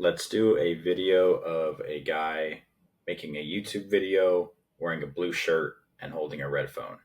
Let's do a video of a guy making a YouTube video wearing a blue shirt and holding a red phone.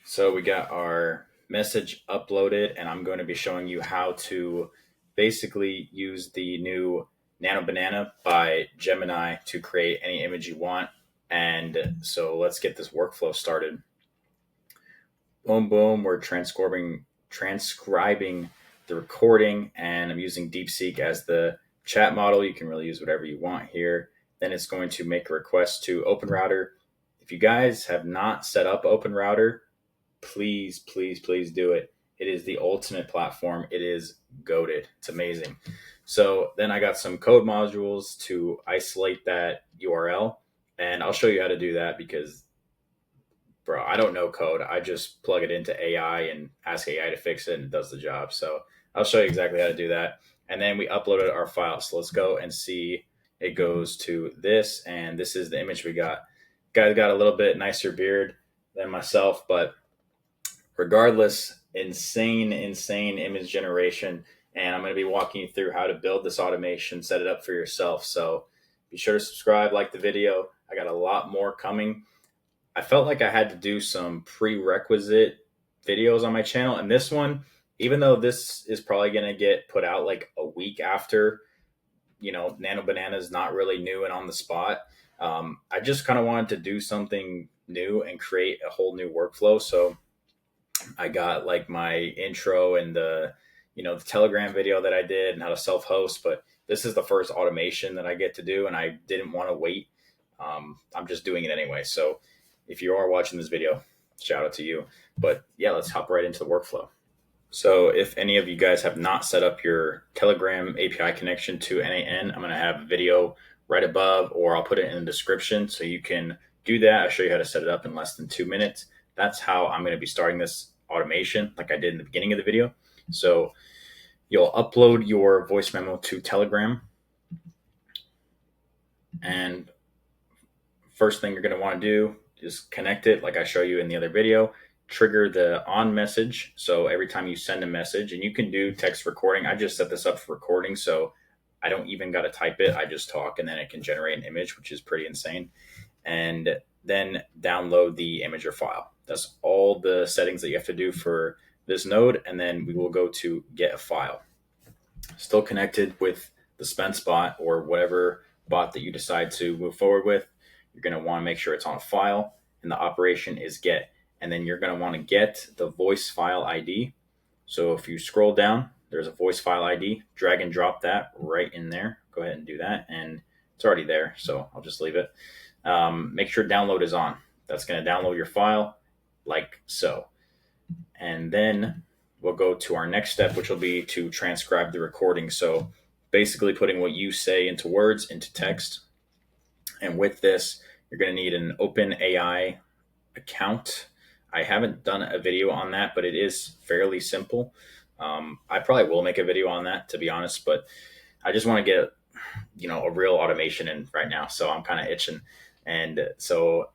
So we got our message uploaded, and I'm going to be showing you how to basically use the new Nano-Banana by Gemini to create any image you want. And so let's get this workflow started. Boom, boom, we're transcribing the recording, and I'm using DeepSeek as the chat model. You can really use whatever you want here. Then it's going to make a request to OpenRouter. If you guys have not set up OpenRouter, please, please, please do it. It is the ultimate platform. It is goated. It's amazing. So then I got some code modules to isolate that URL, and I'll show you how to do that because, bro, I don't know code. I just plug it into AI and ask AI to fix it, and it does the job. So I'll show you exactly how to do that. And then we uploaded our file. So let's go and see. It goes to this, and this is the image we got. Guy's got a little bit nicer beard than myself, but regardless, insane image generation. And I'm going to be walking you through how to build this automation, set it up for yourself. So be sure to subscribe, like the video. I got a lot more coming. I felt like I had to do some prerequisite videos on my channel. And this one, even though this is probably going to get put out like a week after, Nano-Banana is not really new and on the spot. I just kind of wanted to do something new and create a whole new workflow. So I got like my intro and the Telegram video that I did and how to self-host, but this is the first automation that I get to do, and I didn't want to wait. I'm just doing it anyway. So if you are watching this video, shout out to you. But yeah, let's hop right into the workflow. So if any of you guys have not set up your Telegram API connection to NAN, I'm going to have a video right above, or I'll put it in the description so you can do that. I'll show you how to set it up in less than 2 minutes. That's how I'm going to be starting this automation like I did in the beginning of the video. So you'll upload your voice memo to Telegram. And first thing you're going to want to do is connect it like I show you in the other video. Trigger the on message. So every time you send a message, and you can do text recording. I just set this up for recording, so I don't even got to type it. I just talk, and then it can generate an image, which is pretty insane. And then download the image or file. That's all the settings that you have to do for this node. And then we will go to get a file. Still connected with the Spence bot or whatever bot that you decide to move forward with. You're going to want to make sure it's on a file, and the operation is get. And then you're going to want to get the voice file ID. So if you scroll down, there's a voice file ID. Drag and drop that right in there. Go ahead and do that. And it's already there, so I'll just leave it. Make sure download is on. That's going to download your file like so. And then we'll go to our next step, which will be to transcribe the recording. So basically putting what you say into words into text. And with this, you're going to need an OpenAI account. I haven't done a video on that, but it is fairly simple. I probably will make a video on that, to be honest, but I just want to get a real automation in right now. So I'm kind of itching. And so,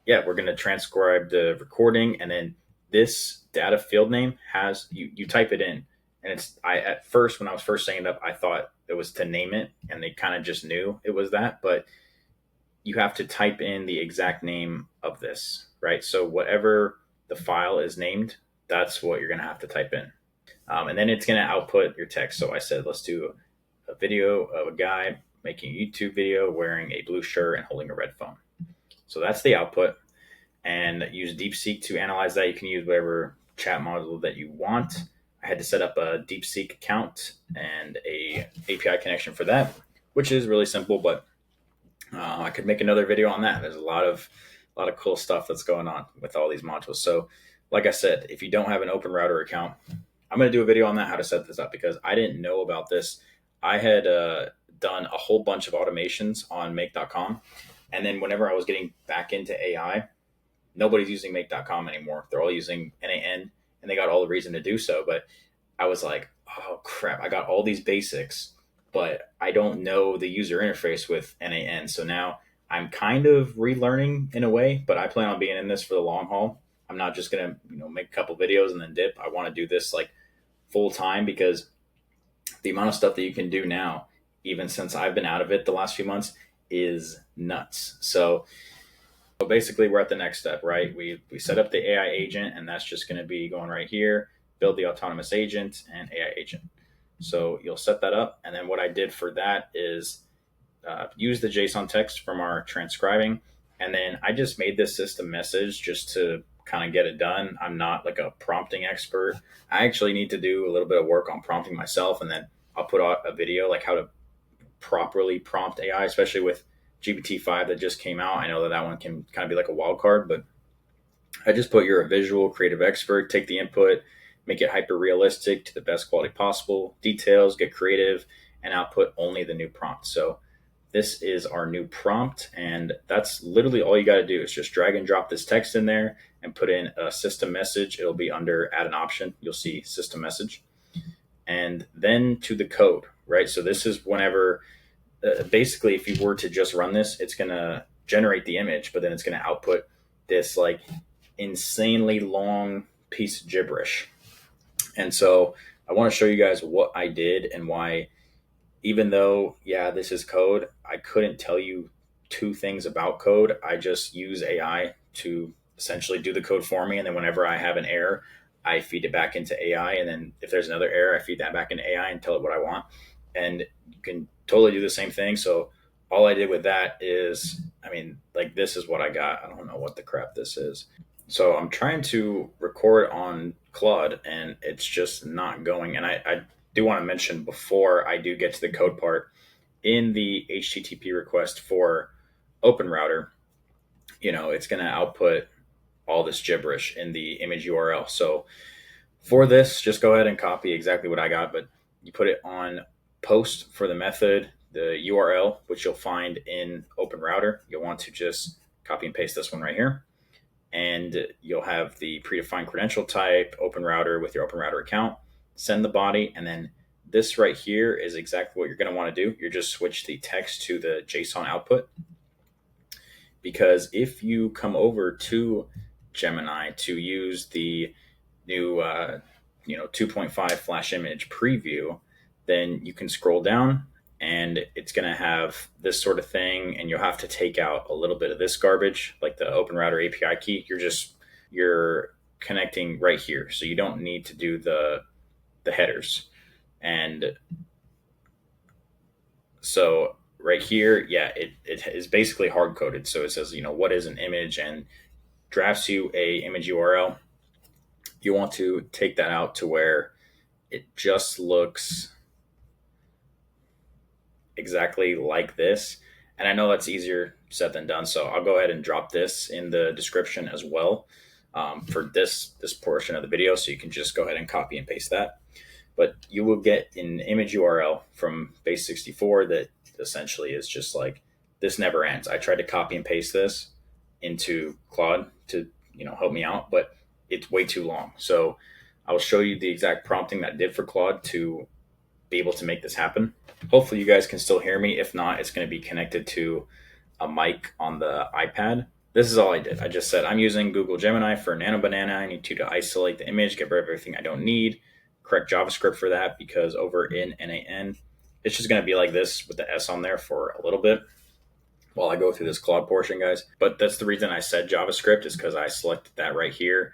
yeah, we're going to transcribe the recording, and then this data field name has, you type it in, and at first, when I was first setting it up, I thought it was to name it, and they kind of just knew it was that, but you have to type in the exact name of this, right? So whatever the file is named, that's what you're going to have to type in. And then it's going to output your text. So I said, let's do a video of a guy making a YouTube video wearing a blue shirt and holding a red phone. So that's the output. And use DeepSeek to analyze that. You can use whatever chat module that you want. I had to set up a DeepSeek account and a API connection for that, which is really simple, but I could make another video on that. There's a lot of cool stuff that's going on with all these modules. So like I said, if you don't have an OpenRouter account, I'm going to do a video on that, how to set this up, because I didn't know about this. I had done a whole bunch of automations on make.com. And then whenever I was getting back into AI, nobody's using make.com anymore. They're all using NAN, and they got all the reason to do so. But I was like, oh crap, I got all these basics, but I don't know the user interface with NAN. So now I'm kind of relearning in a way, but I plan on being in this for the long haul. I'm not just going to, make a couple videos and then dip. I want to do this like full time, because The amount of stuff that you can do now, even since I've been out of it the last few months, is nuts. So basically, we're at the next step, right? We set up the AI agent, and that's just going to be going right here, build the autonomous agent and AI agent. So you'll set that up, and then what I did for that is use the JSON text from our transcribing, and then I just made this system message just to kind of get it done. I'm not like a prompting expert. I actually need to do a little bit of work on prompting myself, and then I'll put out a video like how to properly prompt AI, especially with GPT-5 that just came out. I know that that one can kind of be like a wild card, but I just put you're a visual creative expert, take the input, make it hyper realistic to the best quality possible, details, get creative, and output only the new prompt. So this is our new prompt, and that's literally all you got to do is just drag and drop this text in there and put in a system message. It'll be under add an option. You'll see system message, and then to the code, right? So this is whenever basically, if you were to just run this, it's going to generate the image, but then it's going to output this like insanely long piece of gibberish. And so I want to show you guys what I did and why, even though, yeah, this is code, I couldn't tell you two things about code. I just use AI to essentially do the code for me. And then whenever I have an error, I feed it back into AI. And then if there's another error, I feed that back into AI and tell it what I want. And you can totally do the same thing. So all I did with that is, I mean, like this is what I got. I don't know what the crap this is. So I'm trying to record on Claude and it's just not going. And I do want to mention before I do get to the code part, in the HTTP request for OpenRouter, it's going to output all this gibberish in the image URL. So for this, just go ahead and copy exactly what I got, but you put it on post for the method, the URL, which you'll find in OpenRouter. You'll want to just copy and paste this one right here. And you'll have the predefined credential type, OpenRouter with your OpenRouter account, send the body, and then this right here is exactly what you're going to want to do. You're just switch the text to the JSON output. Because if you come over to Gemini to use the new 2.5 flash image preview, then you can scroll down and it's going to have this sort of thing, and you'll have to take out a little bit of this garbage, like the OpenRouter API key. You're connecting right here, so you don't need to do the headers. And so right here, yeah, it is basically hard coded. So it says, what is an image, and drafts you a image URL. You want to take that out to where it just looks exactly like this. And I know that's easier said than done. So I'll go ahead and drop this in the description as well for this portion of the video. So you can just go ahead and copy and paste that. But you will get an image URL from Base64 that essentially is just like, this never ends. I tried to copy and paste this into Claude to help me out, but it's way too long. So I will show you the exact prompting that I did for Claude to be able to make this happen. Hopefully you guys can still hear me. If not, it's going to be connected to a mic on the iPad. This is all I did. I just said, I'm using Google Gemini for Nano-Banana. I need to isolate the image, get rid of everything I don't need, correct JavaScript for that, because over in NAN, it's just going to be like this with the S on there for a little bit while I go through this Claude portion, guys. But that's the reason I said JavaScript, is because I selected that right here.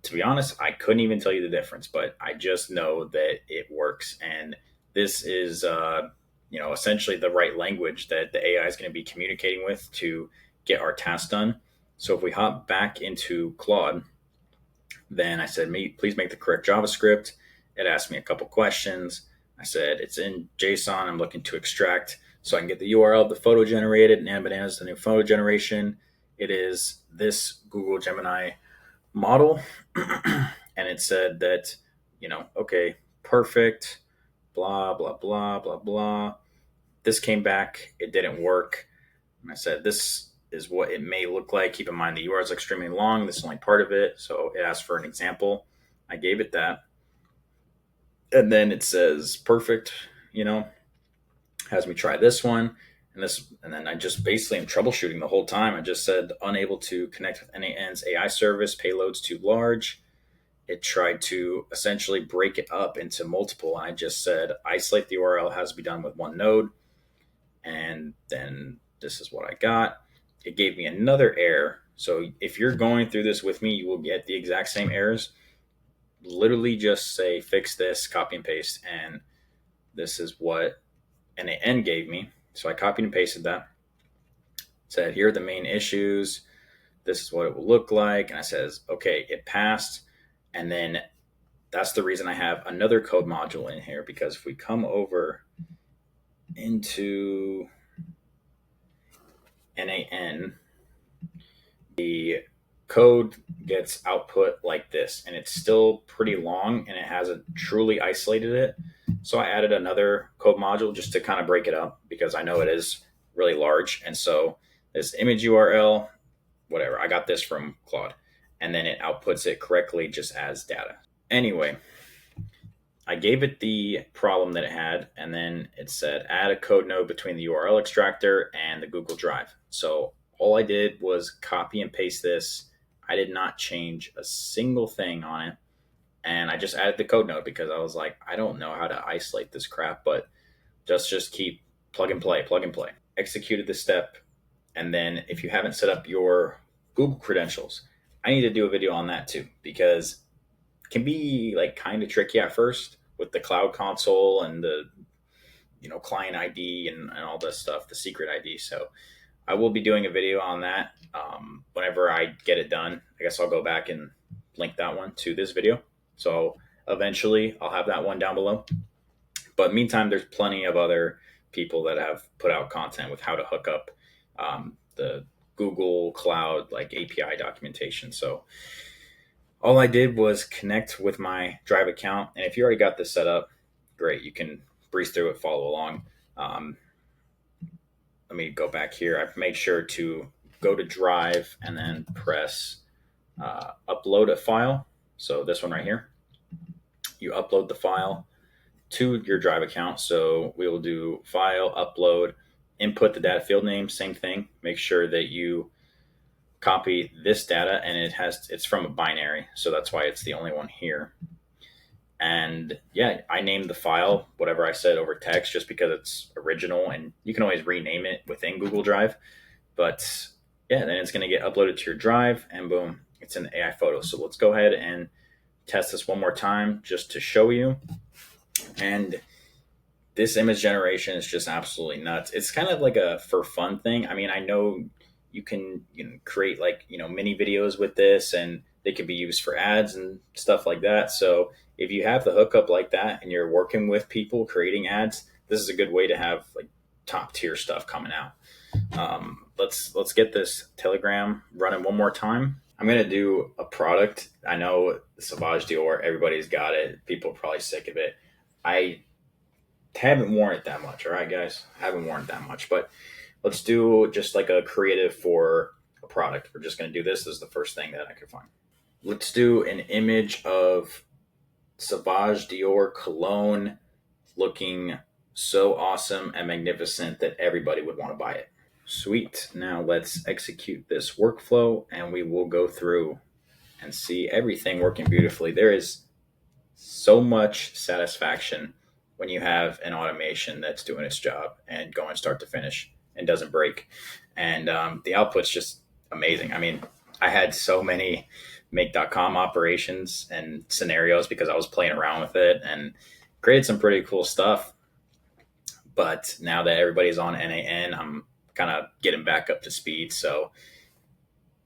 To be honest, I couldn't even tell you the difference, but I just know that it works. And this is, essentially the right language that the AI is going to be communicating with to get our task done. So if we hop back into Claude, then I said, please make the correct JavaScript. It asked me a couple questions. I said, it's in JSON. I'm looking to extract so I can get the URL of the photo generated. Nano-Banana is the new photo generation. It is this Google Gemini model. And it said that, okay, perfect, blah, blah, blah, blah, blah. This came back. It didn't work. And I said, this is what it may look like. Keep in mind the URL is extremely long. This is only part of it. So it asked for an example. I gave it that. And then it says, perfect, has me try this one. And then I just basically am troubleshooting the whole time. I just said, unable to connect with NAN's AI service, payload's too large. it tried to essentially break it up into multiple. And I just said, isolate the URL has to be done with one node. And then this is what I got. It gave me another error. So if you're going through this with me, you will get the exact same errors. Literally just say, fix this, copy and paste. And this is what NAN gave me. So I copied and pasted that. Said, here are the main issues. This is what it will look like. And I says, okay, it passed. And then that's the reason I have another code module in here, because if we come over into NAN, the code gets output like this, and it's still pretty long and it hasn't truly isolated it. So I added another code module just to kind of break it up, because I know it is really large. And so this image URL, whatever, I got this from Claude, and then it outputs it correctly just as data. Anyway, I gave it the problem that it had, and then it said add a code node between the URL extractor and the Google Drive. So all I did was copy and paste this. I did not change a single thing on it. And I just added the code node because I was like, I don't know how to isolate this crap, but just keep plug and play. Executed the step. And then if you haven't set up your Google credentials, I need to do a video on that too, because it can be like kind of tricky at first with the cloud console and the client ID and all this stuff, the secret ID. So I will be doing a video on that whenever I get it done. I guess I'll go back and link that one to this video. So eventually I'll have that one down below. But meantime, there's plenty of other people that have put out content with how to hook up the Google Cloud like API documentation. So all I did was connect with my Drive account. And if you already got this set up, great. You can breeze through it, follow along. Let me go back here. I've made sure to go to Drive and then press upload a file. So this one right here, you upload the file to your Drive account. So we will do file, upload, input the data field name, same thing. Make sure that you copy this data, and it's from a binary. So that's why it's the only one here. And yeah, I named the file whatever I said over text just because it's original, and you can always rename it within Google Drive. But yeah, then it's going to get uploaded to your Drive, and boom, it's an AI photo. So let's go ahead and test this one more time just to show you. And this image generation is just absolutely nuts. It's kind of like a for fun thing. I mean, I know you can create like mini videos with this, and they can be used for ads and stuff like that. So if you have the hookup like that and you're working with people creating ads, this is a good way to have like top tier stuff coming out. Let's get this Telegram running one more time. I'm gonna do a product. I know Sauvage Dior, everybody's got it. People are probably sick of it. I haven't worn it that much. All right, guys, I haven't worn it that much, but let's do just like a creative for a product. We're just gonna do this. This is the first thing that I could find. Let's do an image of Sauvage Dior cologne looking so awesome and magnificent that everybody would want to buy it. Sweet. Now let's execute this workflow, and we will go through and see everything working beautifully. There is so much satisfaction when you have an automation that's doing its job and going start to finish and doesn't break. And the output's just amazing. I mean, I had so many make.com operations and scenarios because I was playing around with it and created some pretty cool stuff. But now that everybody's on NAN, I'm kind of getting back up to speed. So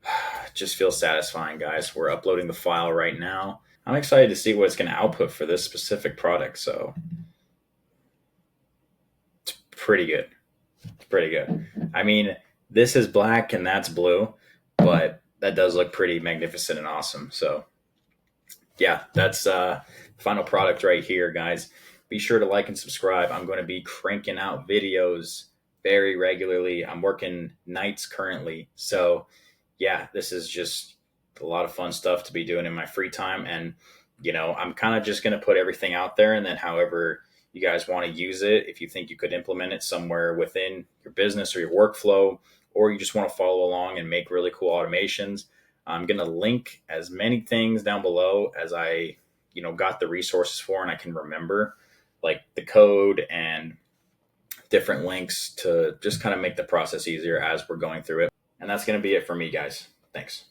it just feels satisfying, guys. We're uploading the file right now. I'm excited to see what it's going to output for this specific product. So it's pretty good. It's pretty good. I mean, this is black and that's blue, but that does look pretty magnificent and awesome. So yeah, that's final product right here, guys. Be sure to like and subscribe. I'm going to be cranking out videos very regularly. I'm working nights currently. So yeah, this is just a lot of fun stuff to be doing in my free time. And, I'm kind of just going to put everything out there, and then however you guys want to use it, if you think you could implement it somewhere within your business or your workflow, or you just want to follow along and make really cool automations, I'm going to link as many things down below as I, got the resources for and I can remember, like the code and different links to just kind of make the process easier as we're going through it. And that's going to be it for me, guys. Thanks.